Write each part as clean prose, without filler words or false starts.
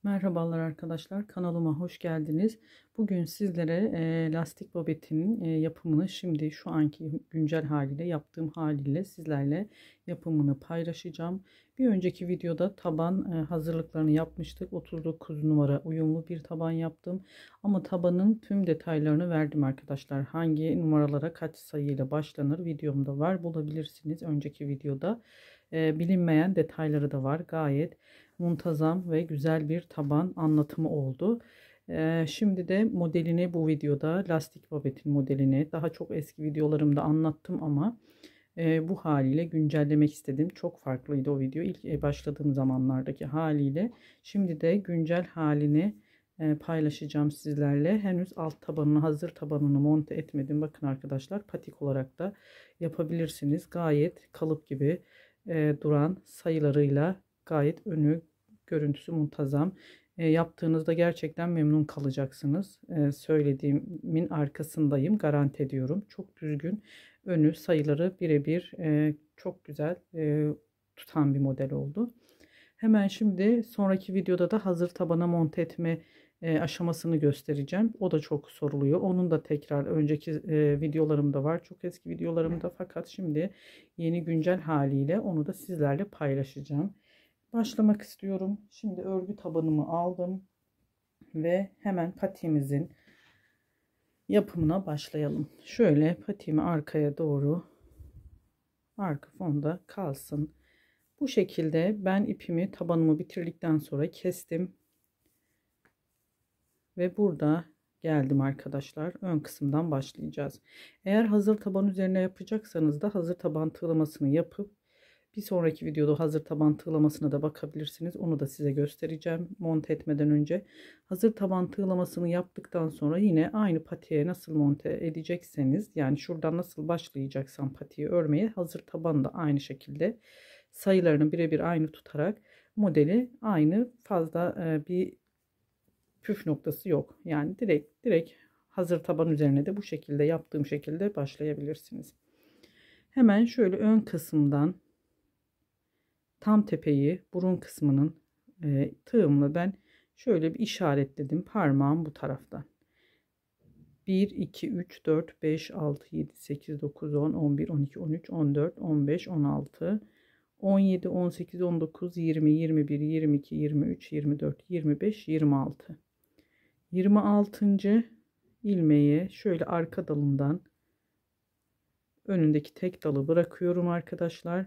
Merhabalar arkadaşlar, kanalıma hoş geldiniz. Bugün sizlere lastik babetinin yapımını şimdi şu anki güncel haliyle yaptığım haliyle sizlerle yapımını paylaşacağım. Bir önceki videoda taban hazırlıklarını yapmıştık. 39 numara uyumlu bir taban yaptım. Ama tabanın tüm detaylarını verdim arkadaşlar. Hangi numaralara kaç sayıyla başlanır videomda var, bulabilirsiniz. Önceki videoda bilinmeyen detayları da var. Gayet muntazam ve güzel bir taban anlatımı oldu. Şimdi de modelini bu videoda lastik babetin modelini daha çok eski videolarımda anlattım ama bu haliyle güncellemek istedim. Çok farklıydı o video ilk başladığım zamanlardaki haliyle. Şimdi de güncel halini paylaşacağım sizlerle. Henüz alt tabanını, hazır tabanını monte etmedim. Bakın arkadaşlar, patik olarak da yapabilirsiniz. Gayet kalıp gibi duran sayılarıyla gayet önü görüntüsü muntazam. Yaptığınızda gerçekten memnun kalacaksınız. Söylediğimin arkasındayım, garanti ediyorum. Çok düzgün, önü sayıları birebir, çok güzel tutan bir model oldu. Hemen şimdi sonraki videoda da hazır tabana monte etme aşamasını göstereceğim. O da çok soruluyor. Onun da tekrar önceki videolarımda var. Çok eski videolarımda, fakat şimdi yeni güncel haliyle onu da sizlerle paylaşacağım. Başlamak istiyorum. Şimdi örgü tabanımı aldım ve hemen patiğimizin yapımına başlayalım. Şöyle patiğimi arkaya doğru, arka fonda kalsın. Bu şekilde ben ipimi, tabanımı bitirdikten sonra kestim. Ve burada geldim arkadaşlar. Ön kısımdan başlayacağız. Eğer hazır taban üzerine yapacaksanız da hazır taban tığlamasını yapıp bir sonraki videoda hazır taban tığlamasına da bakabilirsiniz. Onu da size göstereceğim monte etmeden önce. Hazır taban tığlamasını yaptıktan sonra yine aynı patiğe nasıl monte edecekseniz, yani şuradan nasıl başlayacaksam patiği örmeye, hazır taban da aynı şekilde sayılarını birebir aynı tutarak modeli aynı, fazla bir püf noktası yok. Yani direkt hazır taban üzerine de bu şekilde, yaptığım şekilde başlayabilirsiniz. Hemen şöyle ön kısımdan tam tepeyi, burun kısmının tığımla ben şöyle bir işaretledim. Parmağım bu taraftan. 1 2 3 4 5 6 7 8 9 10 11 12 13 14 15 16 17 18 19 20 21 22 23 24 25 26 26. ilmeği şöyle arka dalından önündeki tek dalı bırakıyorum arkadaşlar.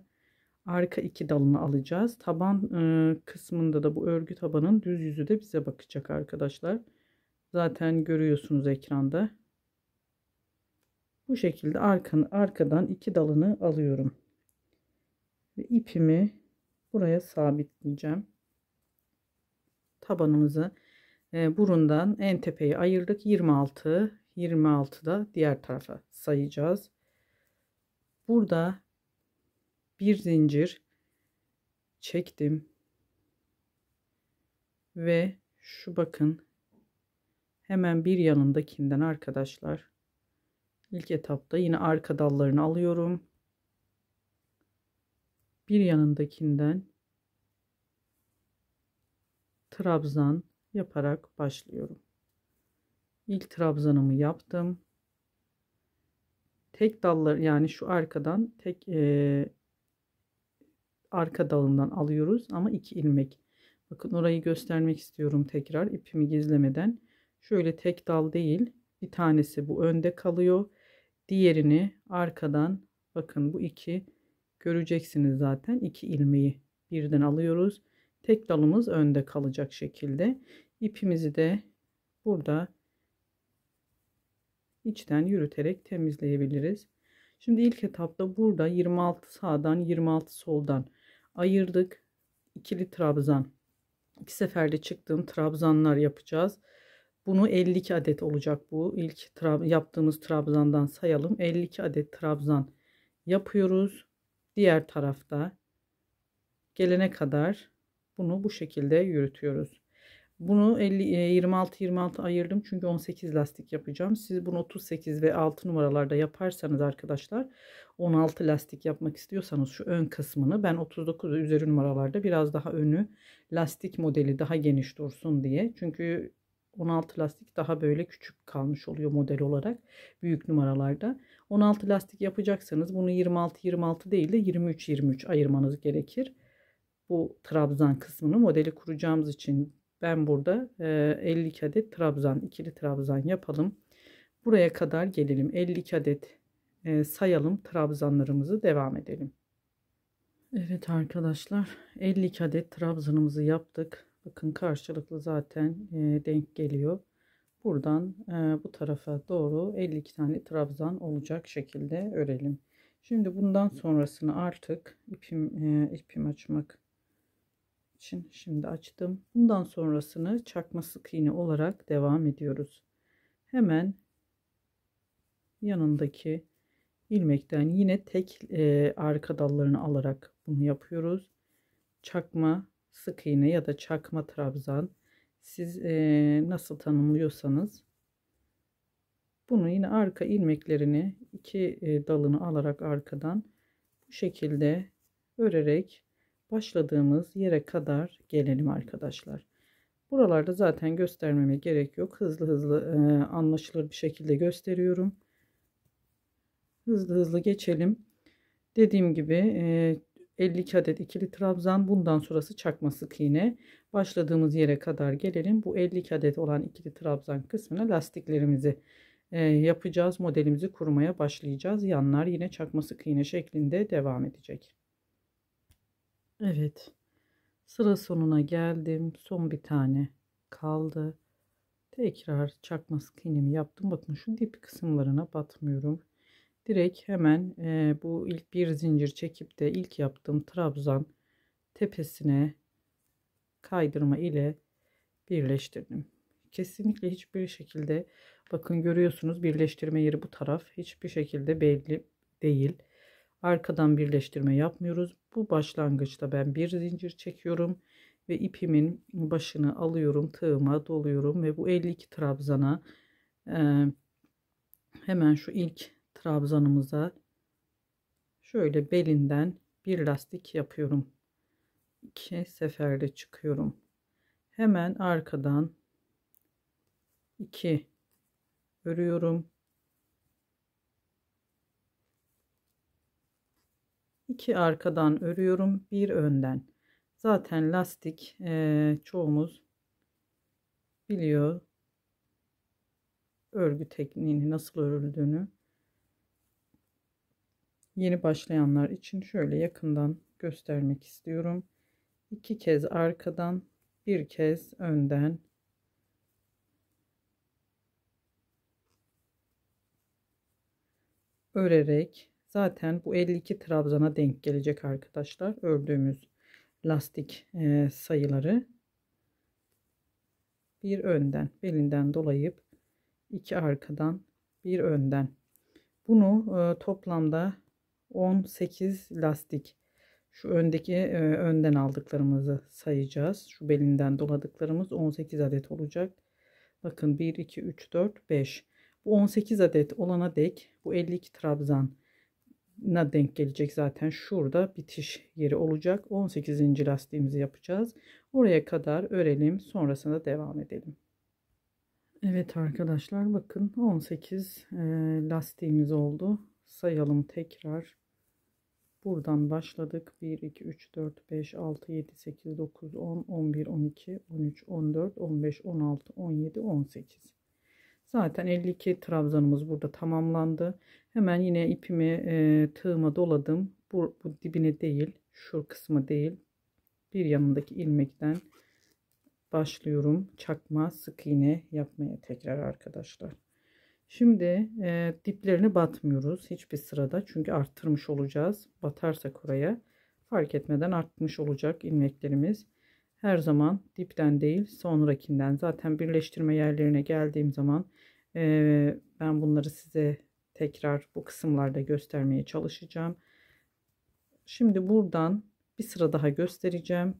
Arka iki dalını alacağız. Taban kısmında da bu örgü tabanın düz yüzü de bize bakacak arkadaşlar. Zaten görüyorsunuz ekranda. Bu şekilde arkadan iki dalını alıyorum. Ve ipimi buraya sabitleyeceğim. Tabanımızı burundan en tepeyi ayırdık. 26. 26'da diğer tarafa sayacağız. Burada bir zincir çektim ve şu bakın hemen bir yanındakinden arkadaşlar, ilk etapta yine arka dallarını alıyorum. Bir yanındakinden trabzan yaparak başlıyorum. İlk trabzanımı yaptım. Tek dallar, yani şu arkadan tek arka dalından alıyoruz ama 2 ilmek. Bakın orayı göstermek istiyorum tekrar, ipimi gizlemeden. Şöyle tek dal değil, bir tanesi bu önde kalıyor. Diğerini arkadan, bakın bu iki, göreceksiniz zaten, 2 ilmeği birden alıyoruz. Tek dalımız önde kalacak şekilde. İpimizi de burada içten yürüterek temizleyebiliriz. Şimdi ilk etapta burada 26 sağdan 26 soldan ayırdık. İkili trabzan, iki seferde çıktığım trabzanlar yapacağız. Bunu 52 adet olacak bu. İlk yaptığımız trabzandan sayalım. 52 adet trabzan yapıyoruz. Diğer tarafta gelene kadar bunu bu şekilde yürütüyoruz. Bunu 26 ayırdım çünkü 18 lastik yapacağım. Siz bunu 38 ve 6 numaralarda yaparsanız arkadaşlar, 16 lastik yapmak istiyorsanız şu ön kısmını, ben 39 üzeri numaralarda biraz daha önü lastik modeli daha geniş dursun diye. Çünkü 16 lastik daha böyle küçük kalmış oluyor model olarak büyük numaralarda. 16 lastik yapacaksanız bunu 26 değil de 23 ayırmanız gerekir. Bu trabzan kısmını modeli kuracağımız için ben burada 52 adet trabzan, ikili trabzan yapalım. Buraya kadar gelelim. 52 adet sayalım, trabzanlarımızı devam edelim. Evet arkadaşlar, 52 adet trabzanımızı yaptık. Bakın karşılıklı zaten denk geliyor. Buradan bu tarafa doğru 52 tane trabzan olacak şekilde örelim. Şimdi bundan sonrasını artık ipim açmak için şimdi açtım. Bundan sonrasını çakma sık iğne olarak devam ediyoruz. Hemen yanındaki ilmekten yine tek arka dallarını alarak bunu yapıyoruz. Çakma sık iğne ya da çakma trabzan, siz nasıl tanımlıyorsanız, bunu yine arka ilmeklerini iki dalını alarak arkadan bu şekilde örerek başladığımız yere kadar gelelim arkadaşlar. Buralarda zaten göstermeme gerek yok. Hızlı hızlı anlaşılır bir şekilde gösteriyorum. Hızlı hızlı geçelim. Dediğim gibi 52 adet ikili trabzan, bundan sonrası çakma sık iğne. Başladığımız yere kadar gelelim. Bu 52 adet olan ikili trabzan kısmına lastiklerimizi yapacağız. Modelimizi kurmaya başlayacağız. Yanlar yine çakma sık iğne şeklinde devam edecek. Evet. Sıra sonuna geldim. Son bir tane kaldı. Tekrar çakma sık iğnemi yaptım. Bakın şu dip kısımlarına batmıyorum. Direkt hemen bu ilk bir zincir çekip de ilk yaptığım trabzan tepesine kaydırma ile birleştirdim. Kesinlikle hiçbir şekilde, bakın görüyorsunuz, birleştirme yeri bu taraf, hiçbir şekilde belli değil. Arkadan birleştirme yapmıyoruz. Bu başlangıçta ben bir zincir çekiyorum ve ipimin başını alıyorum, tığıma doluyorum ve bu 52 trabzana hemen şu ilk trabzanımıza şöyle belinden bir lastik yapıyorum. 2 seferde çıkıyorum. Hemen arkadan 2 örüyorum. 2 arkadan örüyorum, bir önden. Zaten lastik çoğumuz biliyor örgü tekniğini, nasıl örüldüğünü. Yeni başlayanlar için şöyle yakından göstermek istiyorum. 2 kez arkadan, bir kez önden örerek, zaten bu 52 trabzana denk gelecek arkadaşlar ördüğümüz lastik sayıları. Bir önden belinden dolayıp 2 arkadan, bir önden. Bunu toplamda 18 lastik, şu öndeki önden aldıklarımızı sayacağız. Şu belinden doladıklarımız 18 adet olacak. Bakın 1 2 3 4 5. Bu 18 adet olana dek bu 52 trabzana denk gelecek, zaten şurada bitiş yeri olacak. 18. lastiğimizi yapacağız. Oraya kadar örelim, sonrasında devam edelim. Evet arkadaşlar, bakın 18 lastiğimiz oldu. Sayalım tekrar. Buradan başladık. 1 2 3 4 5 6 7 8 9 10 11 12 13 14 15 16 17 18. Zaten 52 trabzanımız burada tamamlandı. Hemen yine ipimi tığıma doladım. Bu dibine değil, şu kısmı değil, bir yanındaki ilmekten başlıyorum çakma sık iğne yapmaya tekrar arkadaşlar. Şimdi diplerini batmıyoruz hiçbir sırada, çünkü arttırmış olacağız. Batarsak oraya fark etmeden artmış olacak ilmeklerimiz. Her zaman dipten değil, sonrakinden. Zaten birleştirme yerlerine geldiğim zaman ben bunları size tekrar bu kısımlarda göstermeye çalışacağım. Şimdi buradan bir sıra daha göstereceğim.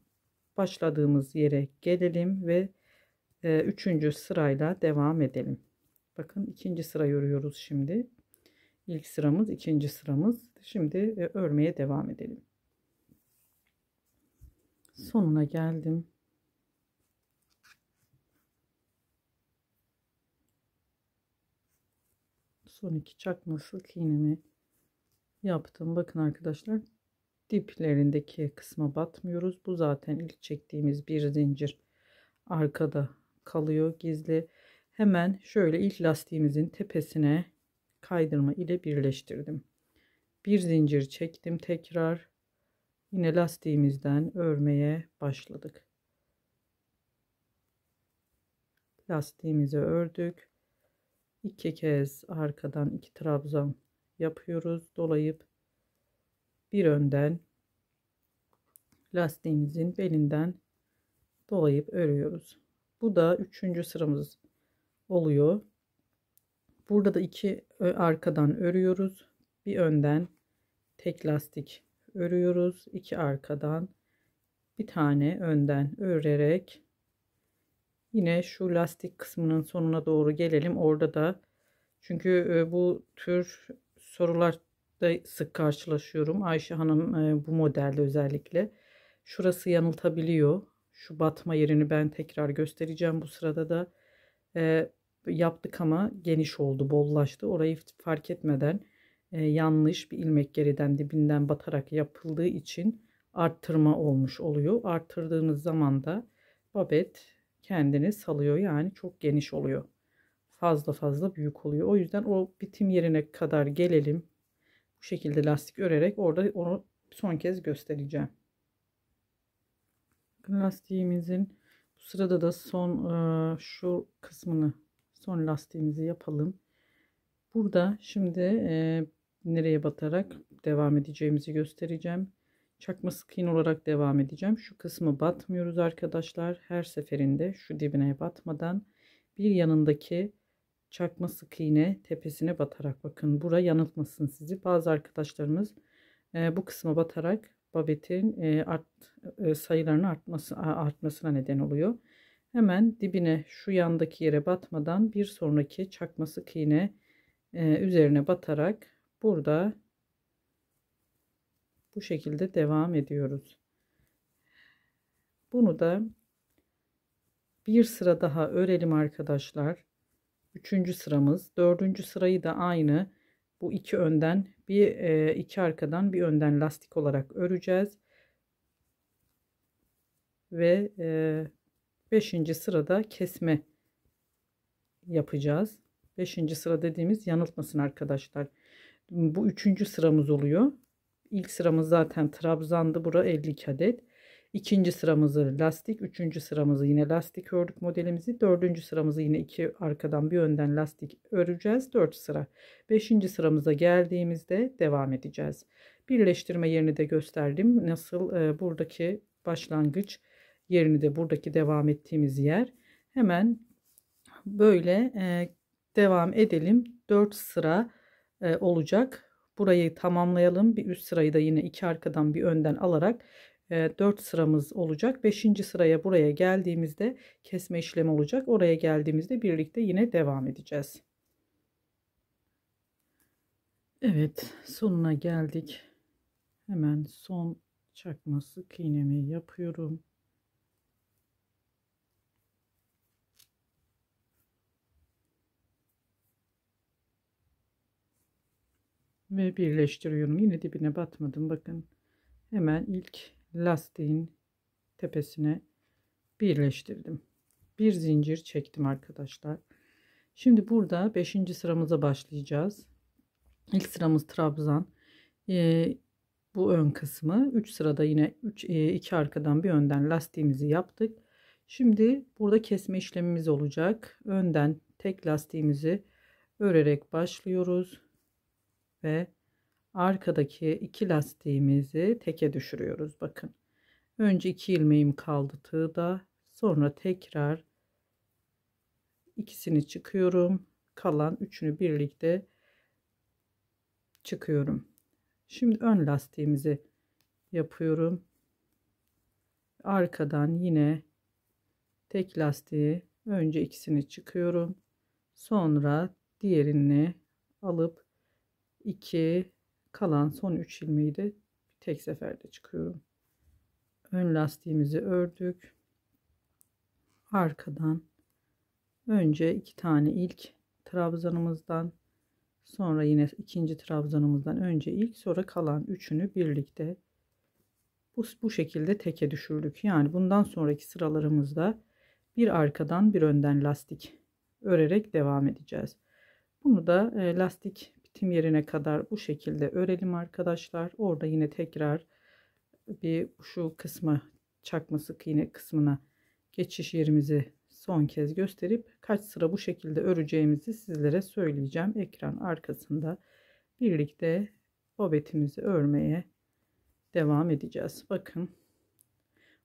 Başladığımız yere gelelim ve üçüncü sırayla devam edelim. Bakın ikinci sırayı örüyoruz şimdi. İlk sıramız, ikinci sıramız. Şimdi örmeye devam edelim. Sonuna geldim. Son iki çakma sık iğnemi yaptım. Bakın arkadaşlar, diplerindeki kısma batmıyoruz. Bu zaten ilk çektiğimiz bir zincir arkada kalıyor gizli. Hemen şöyle ilk lastiğimizin tepesine kaydırma ile birleştirdim. Bir zincir çektim, tekrar yine lastiğimizden örmeye başladık. Lastiğimizi ördük. İki kez arkadan iki trabzan yapıyoruz. Dolayıp bir önden lastiğimizin belinden dolayıp örüyoruz. Bu da üçüncü sıramız oluyor. Burada da iki arkadan örüyoruz. Bir önden tek lastik örüyoruz. İki arkadan bir tane önden örerek yine şu lastik kısmının sonuna doğru gelelim. Orada da, çünkü bu tür sorularda sık karşılaşıyorum. Ayşe Hanım bu modelde özellikle şurası yanıltabiliyor. Şu batma yerini ben tekrar göstereceğim. Bu sırada da yaptık ama geniş oldu, bollaştı. Orayı fark etmeden yanlış bir ilmek geriden dibinden batarak yapıldığı için arttırma olmuş oluyor. Arttırdığınız zaman da babet kendini salıyor, yani çok geniş oluyor. Fazla büyük oluyor. O yüzden o bitim yerine kadar gelelim. Bu şekilde lastik örerek orada onu son kez göstereceğim. Lastiğimizin bu sırada da son şu kısmını, son lastiğimizi yapalım. Burada şimdi nereye batarak devam edeceğimizi göstereceğim. Çakma sık iğne olarak devam edeceğim. Şu kısmı batmıyoruz arkadaşlar. Her seferinde şu dibine batmadan bir yanındaki çakma sık iğne tepesine batarak, bakın bura yanıltmasın sizi. Bazı arkadaşlarımız bu kısma batarak babetin sayılarının artmasına neden oluyor. Hemen dibine, şu yandaki yere batmadan bir sonraki çakma sık iğne üzerine batarak burada bu şekilde devam ediyoruz. Bunu da bir sıra daha örelim arkadaşlar. Üçüncü sıramız. Dördüncü sırayı da aynı bu iki önden iki arkadan bir önden lastik olarak öreceğiz. Ve beşinci sırada kesme yapacağız. Beşinci sıra dediğimiz yanıltmasın arkadaşlar. Bu üçüncü sıramız oluyor. İlk sıramız zaten trabzandı. Bura 52 adet. İkinci sıramızı lastik. Üçüncü sıramızı yine lastik ördük modelimizi. Dördüncü sıramızı yine iki arkadan bir önden lastik öreceğiz. 4 sıra. Beşinci sıramıza geldiğimizde devam edeceğiz. Birleştirme yerini de gösterdim. Nasıl buradaki başlangıç yerini de, buradaki devam ettiğimiz yer. Hemen böyle devam edelim. 4 sıra olacak. Burayı tamamlayalım. Bir üst sırayı da yine iki arkadan bir önden alarak 4 sıramız olacak. 5. sıraya buraya geldiğimizde kesme işlemi olacak. Oraya geldiğimizde birlikte yine devam edeceğiz. Evet, sonuna geldik. Hemen son çakma sık iğnemi yapıyorum. Ve birleştiriyorum. Yine dibine batmadım. Bakın, hemen ilk lastiğin tepesine birleştirdim. Bir zincir çektim arkadaşlar. Şimdi burada 5. sıramıza başlayacağız. İlk sıramız trabzan. Bu ön kısmı. 3 sırada yine 2 arkadan bir önden lastiğimizi yaptık. Şimdi burada kesme işlemimiz olacak. Önden tek lastiğimizi örerek başlıyoruz ve arkadaki iki lastiğimizi teke düşürüyoruz. Bakın, önce 2 ilmeğim kaldı tığda, sonra tekrar ikisini çıkıyorum, kalan üçünü birlikte çıkıyorum. Şimdi ön lastiğimizi yapıyorum. Arkadan yine tek lastiği Önce ikisini çıkıyorum. Sonra diğerini alıp 2 kalan son 3 ilmeği de tek seferde çıkıyorum. Ön lastiğimizi ördük. Arkadan önce 2 tane ilk trabzanımızdan, sonra yine ikinci trabzanımızdan önce ilk, sonra kalan üçünü birlikte bu şekilde teke düşürdük. Yani bundan sonraki sıralarımızda bir arkadan bir önden lastik örerek devam edeceğiz. Bunu da lastik bitim yerine kadar bu şekilde örelim arkadaşlar. Orada yine tekrar bir şu kısma, çakma sık iğne kısmına geçiş yerimizi son kez gösterip kaç sıra bu şekilde öreceğimizi sizlere söyleyeceğim. Ekran arkasında birlikte bobetimizi örmeye devam edeceğiz. Bakın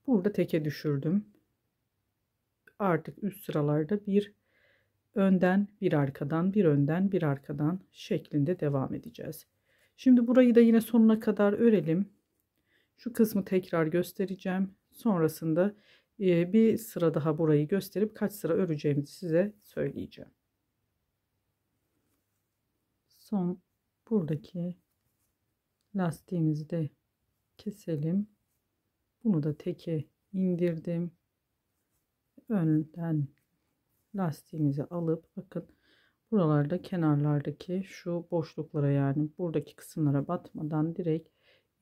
burada teke düşürdüm. Artık üst sıralarda bir önden bir arkadan, bir önden bir arkadan şeklinde devam edeceğiz. Şimdi burayı da yine sonuna kadar örelim. Şu kısmı tekrar göstereceğim. Sonrasında bir sıra daha burayı gösterip kaç sıra öreceğimizi size söyleyeceğim. Son buradaki lastiğimizi de keselim. Bunu da teke indirdim. Önden lastiğimizi alıp bakın buralarda kenarlardaki şu boşluklara, yani buradaki kısımlara batmadan direkt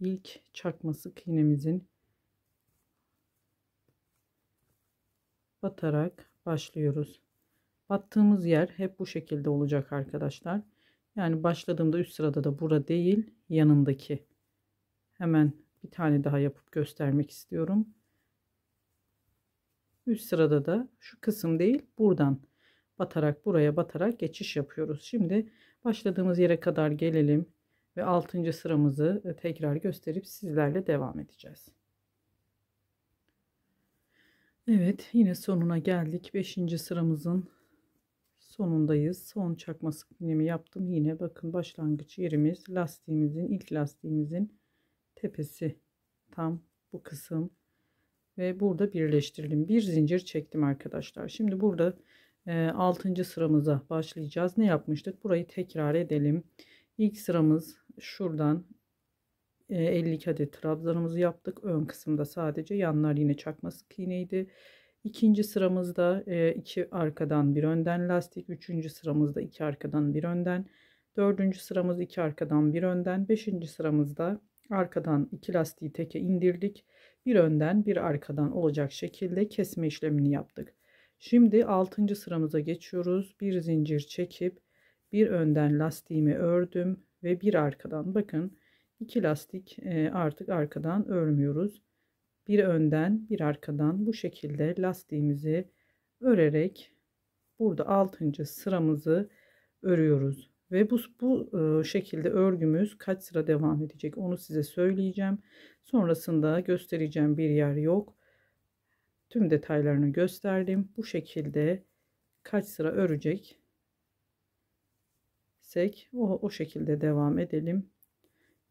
ilk çakma sık iğnemizin batarak başlıyoruz. Battığımız yer hep bu şekilde olacak arkadaşlar. Yani başladığımda üst sırada da bura değil, yanındaki. Hemen bir tane daha yapıp göstermek istiyorum. Üst sırada da şu kısım değil, buradan batarak buraya batarak geçiş yapıyoruz. Şimdi başladığımız yere kadar gelelim ve 6. sıramızı tekrar gösterip sizlerle devam edeceğiz. Evet, yine sonuna geldik. 5. sıramızın sonundayız. Son çakma sık iğnemi yaptım. Yine bakın başlangıç yerimiz lastiğimizin, ilk lastiğimizin tepesi, tam bu kısım ve burada birleştirdim. Bir zincir çektim arkadaşlar. Şimdi burada 6. sıramıza başlayacağız. Ne yapmıştık? Burayı tekrar edelim. İlk sıramız şuradan 52 adet trabzanımızı yaptık. Ön kısımda sadece, yanlar yine çakma sık iğneydi. İkinci sıramızda 2 arkadan bir önden lastik. Üçüncü sıramızda 2 arkadan bir önden. Dördüncü sıramız 2 arkadan bir önden. Beşinci sıramızda arkadan 2 lastiği teke indirdik. Bir önden bir arkadan olacak şekilde kesme işlemini yaptık. Şimdi 6. sıramıza geçiyoruz. Bir zincir çekip bir önden lastiğimi ördüm ve bir arkadan, bakın 2 lastik artık arkadan örmüyoruz. Bir önden bir arkadan bu şekilde lastiğimizi örerek burada 6. sıramızı örüyoruz. Ve bu şekilde örgümüz kaç sıra devam edecek onu size söyleyeceğim. Sonrasında göstereceğim bir yer yok. Tüm detaylarını gösterdim. Bu şekilde kaç sıra öreceksek o şekilde devam edelim.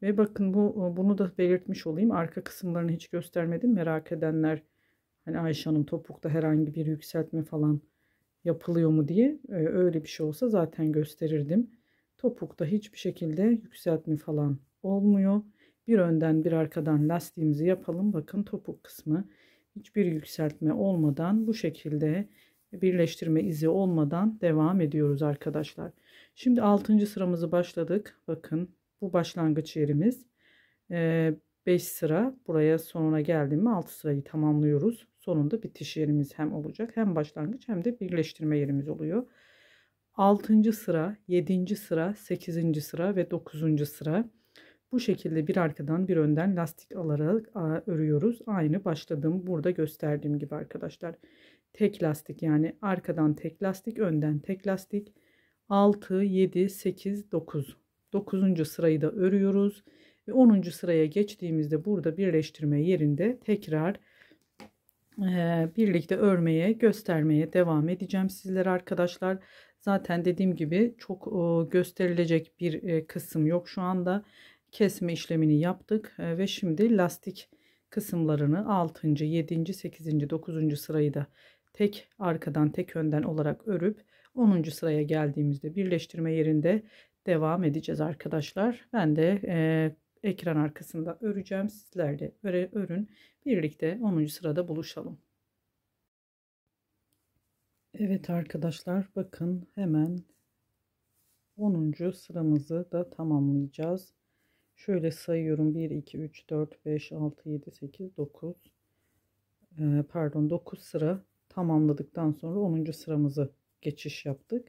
Ve bakın bunu da belirtmiş olayım. Arka kısımlarını hiç göstermedim. Merak edenler, hani Ayşe Hanım topukta herhangi bir yükseltme falan yapılıyor mu diye, öyle bir şey olsa zaten gösterirdim. Topukta hiçbir şekilde yükseltme falan olmuyor. Bir önden bir arkadan lastiğimizi yapalım. Bakın topuk kısmı hiçbir yükseltme olmadan bu şekilde, birleştirme izi olmadan devam ediyoruz arkadaşlar. Şimdi 6. sıramızı başladık. Bakın bu başlangıç yerimiz. 5 sıra buraya sonuna geldim mi 6 sırayı tamamlıyoruz. Sonunda bitiş yerimiz hem olacak, hem başlangıç hem de birleştirme yerimiz oluyor. 6. sıra, 7. sıra, 8. sıra ve 9. sıra bu şekilde bir arkadan bir önden lastik alarak örüyoruz. Aynı başladığım burada gösterdiğim gibi arkadaşlar. Tek lastik, yani arkadan tek lastik, önden tek lastik. 6, 7, 8, 9. 9. sırayı da örüyoruz. Ve 10. sıraya geçtiğimizde burada birleştirme yerinde tekrar birlikte örmeye, göstermeye devam edeceğim sizlere arkadaşlar. Zaten dediğim gibi çok gösterilecek bir kısım yok şu anda. Kesme işlemini yaptık ve şimdi lastik kısımlarını 6. 7. 8. 9. sırayı da tek arkadan tek önden olarak örüp 10. sıraya geldiğimizde birleştirme yerinde devam edeceğiz arkadaşlar. Ben de ekran arkasında öreceğim. Sizler de örün. Birlikte 10. sırada buluşalım. Evet arkadaşlar, bakın hemen 10. sıramızı da tamamlayacağız. Şöyle sayıyorum: 1 2 3 4 5 6 7 8 9 pardon 9 sıra tamamladıktan sonra 10. sıramızı geçiş yaptık.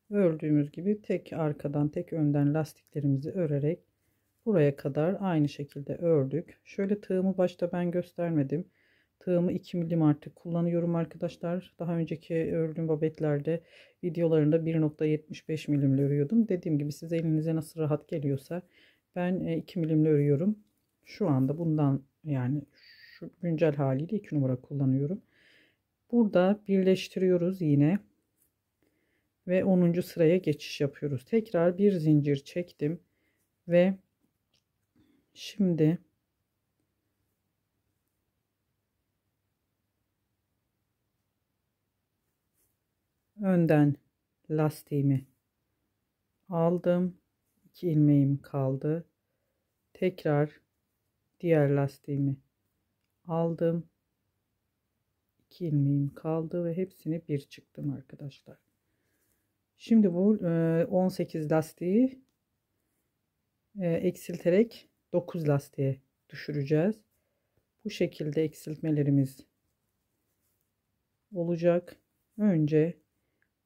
Ördüğümüz gibi tek arkadan tek önden lastiklerimizi örerek buraya kadar aynı şekilde ördük. Şöyle tığımı başta ben göstermedim. Tığımı 2 milim artık kullanıyorum arkadaşlar. Daha önceki ördüğüm babetlerde videolarında 1,75 milimle örüyordum. Dediğim gibi size elinize nasıl rahat geliyorsa ben 2 milimle örüyorum. Şu anda bundan, yani şu güncel haliyle 2 numara kullanıyorum. Burada birleştiriyoruz yine ve 10. sıraya geçiş yapıyoruz. Tekrar bir zincir çektim ve şimdi önden lastiğimi aldım. 2 ilmeğim kaldı. Tekrar diğer lastiğimi aldım. 2 ilmeğim kaldı ve hepsini bir çıktım arkadaşlar. Şimdi bu 18 lastiği eksilterek 9 lastiğe düşüreceğiz. Bu şekilde eksiltmelerimiz olacak. Önce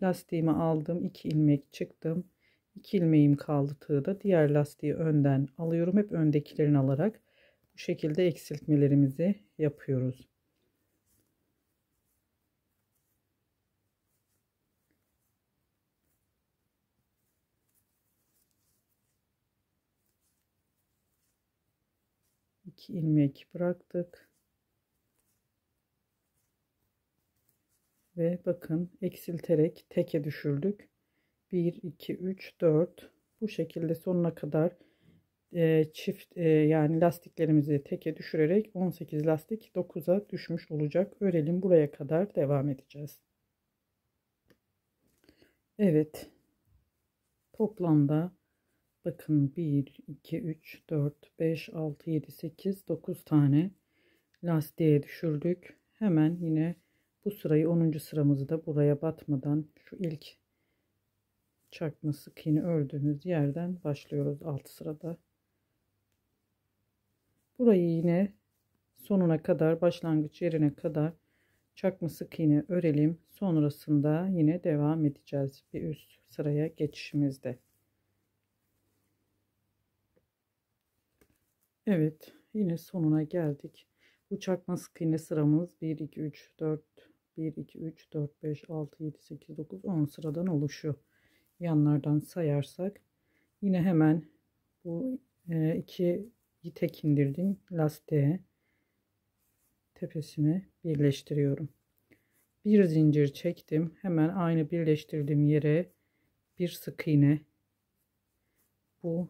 lastiğimi aldım, 2 ilmek çıktım. 2 ilmeğim kaldı tığda. Diğer lastiği önden alıyorum. Hep öndekilerini alarak bu şekilde eksiltmelerimizi yapıyoruz. İki ilmek bıraktık. Ve bakın eksilterek teke düşürdük. 1 2 3 4 bu şekilde sonuna kadar çift yani lastiklerimizi teke düşürerek 18 lastik 9'a düşmüş olacak. Örelim, buraya kadar devam edeceğiz. Evet, toplamda bakın 1 2 3 4 5 6 7 8 9 tane lastiğe düşürdük. Hemen yine bu sırayı 10. sıramızı da buraya batmadan şu ilk çarpma sık iğne ördüğümüz yerden başlıyoruz alt sırada. Burayı yine sonuna kadar, başlangıç yerine kadar çakma sık iğne örelim. Sonrasında yine devam edeceğiz bir üst sıraya geçişimizde. Evet, yine sonuna geldik. Bu çakma sık iğne sıramız 1 2 3 4 1 2 3 4 5 6 7 8 9 10 sıradan oluşuyor. Yanlardan sayarsak yine hemen bu iki tek indirdim lastiğe tepesine birleştiriyorum. Bir zincir çektim. Hemen aynı birleştirdiğim yere bir sık iğne, bu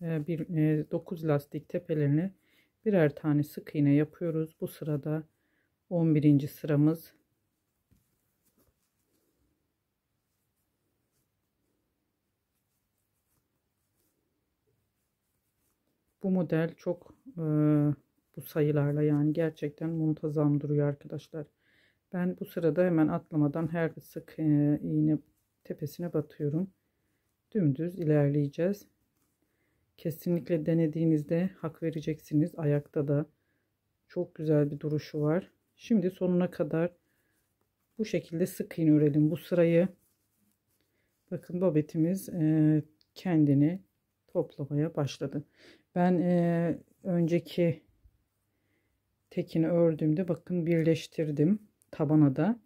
9 lastik tepelerine birer tane sık iğne yapıyoruz. Bu sırada 11. sıramız. Bu model çok bu sayılarla yani gerçekten muntazam duruyor arkadaşlar. Ben bu sırada hemen atlamadan her bir sık iğne tepesine batıyorum. Dümdüz ilerleyeceğiz. Kesinlikle denediğinizde hak vereceksiniz. Ayakta da çok güzel bir duruşu var. Şimdi sonuna kadar bu şekilde sık iğne örelim bu sırayı. Bakın babetimiz kendini toplamaya başladı. Ben önceki tekini ördüğümde bakın birleştirdim tabana da.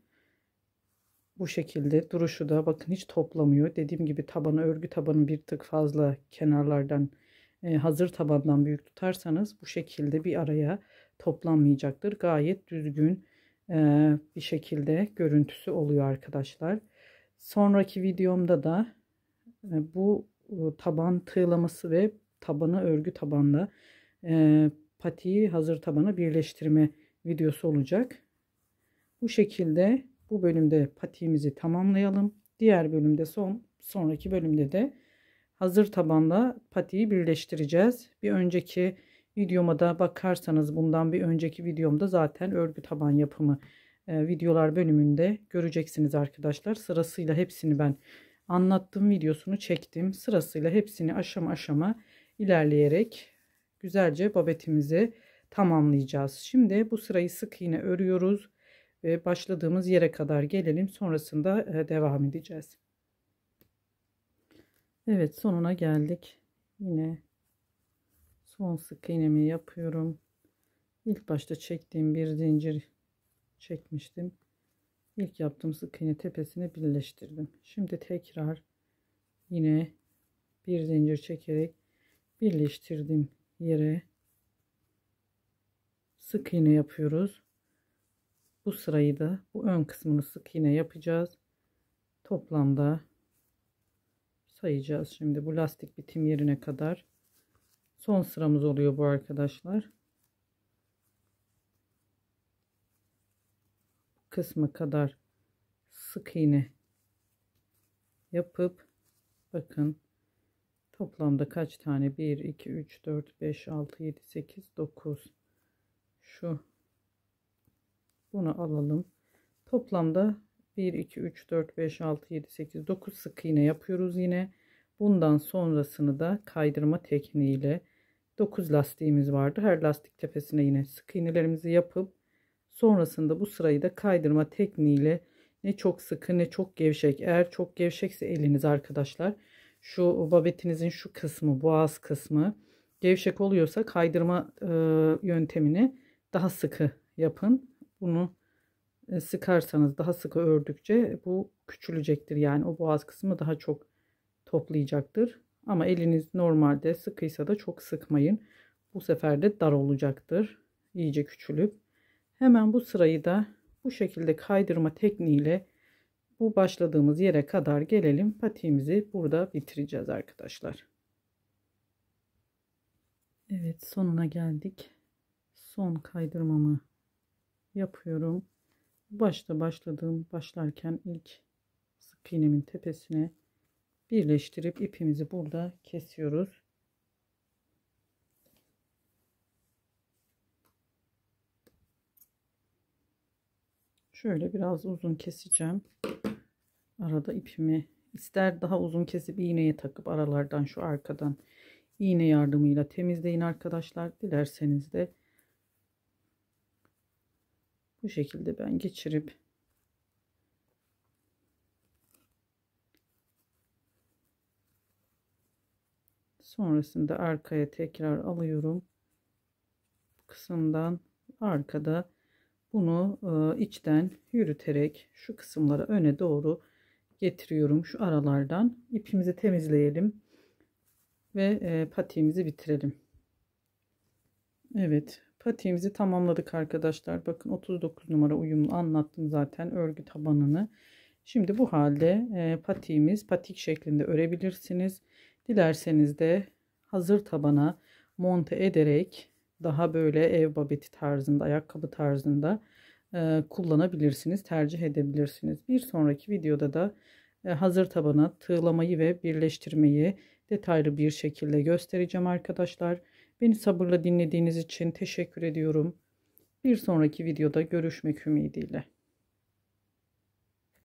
Bu şekilde duruşu da bakın hiç toplamıyor. Dediğim gibi tabanı, örgü tabanı bir tık fazla kenarlardan hazır tabandan büyük tutarsanız bu şekilde bir araya toplanmayacaktır. Gayet düzgün bir şekilde görüntüsü oluyor arkadaşlar. Sonraki videomda da bu taban tığlaması ve tabanı örgü tabanla patiği hazır tabana birleştirme videosu olacak. Bu şekilde bu bölümde patiğimizi tamamlayalım. Diğer bölümde sonraki bölümde de hazır tabanla patiği birleştireceğiz. Bir önceki videoma da bakarsanız, bundan bir önceki videomda zaten örgü taban yapımı videolar bölümünde göreceksiniz arkadaşlar. Sırasıyla hepsini ben anlattım, videosunu çektim. Sırasıyla hepsini aşama aşama ilerleyerek güzelce babetimizi tamamlayacağız. Şimdi bu sırayı sık iğne örüyoruz ve başladığımız yere kadar gelelim. Sonrasında devam edeceğiz. Evet, sonuna geldik. Yine son sık iğnemi yapıyorum. İlk başta çektiğim bir zincir çekmiştim. İlk yaptığım sık iğne tepesine birleştirdim. Şimdi tekrar yine bir zincir çekerek birleştirdiğim yere sık iğne yapıyoruz. Bu sırayı da bu ön kısmını sık iğne yapacağız. Toplamda sayacağız şimdi bu lastik bitim yerine kadar. Son sıramız oluyor bu arkadaşlar. Bu kısma kadar sık iğne yapıp bakın toplamda kaç tane? 1 2 3 4 5 6 7 8 9. Bunu alalım. Toplamda 1 2 3 4 5 6 7 8 9 sık iğne yapıyoruz yine. Bundan sonrasını da kaydırma tekniğiyle 9 lastiğimiz vardı. Her lastik tepesine yine sık iğnelerimizi yapıp sonrasında bu sırayı da kaydırma tekniğiyle ne çok sıkı ne çok gevşek. Eğer çok gevşekse eliniz arkadaşlar, şu babetinizin şu kısmı, boğaz kısmı gevşek oluyorsa kaydırma yöntemini daha sıkı yapın. Bunu sıkarsanız, daha sıkı ördükçe bu küçülecektir. Yani o boğaz kısmı daha çok toplayacaktır. Ama eliniz normalde sıkıysa da çok sıkmayın. Bu sefer de dar olacaktır. İyice küçülüp. Hemen bu sırayı da bu şekilde kaydırma tekniğiyle bu başladığımız yere kadar gelelim. Patiğimizi burada bitireceğiz arkadaşlar. Evet, sonuna geldik. Son kaydırmamı yapıyorum. Başlarken ilk sık iğnemin tepesine birleştirip ipimizi burada kesiyoruz. Şöyle biraz uzun keseceğim. Arada ipimi ister daha uzun kesip iğneye takıp aralardan şu arkadan iğne yardımıyla temizleyin arkadaşlar. Dilerseniz de bu şekilde ben geçirip sonrasında arkaya tekrar alıyorum. Bu kısımdan arkada bunu içten yürüterek şu kısımları öne doğru getiriyorum. Şu aralardan ipimizi temizleyelim ve patiğimizi bitirelim. Evet, patiğimizi tamamladık arkadaşlar. Bakın 39 numara uyumlu anlattım zaten örgü tabanını. Şimdi bu halde patik şeklinde örebilirsiniz. Dilerseniz de hazır tabana monte ederek daha böyle ev babeti tarzında, ayakkabı tarzında kullanabilirsiniz, tercih edebilirsiniz. Bir sonraki videoda da hazır tabana tığlamayı ve birleştirmeyi detaylı bir şekilde göstereceğim arkadaşlar. Beni sabırla dinlediğiniz için teşekkür ediyorum. Bir sonraki videoda görüşmek ümidiyle.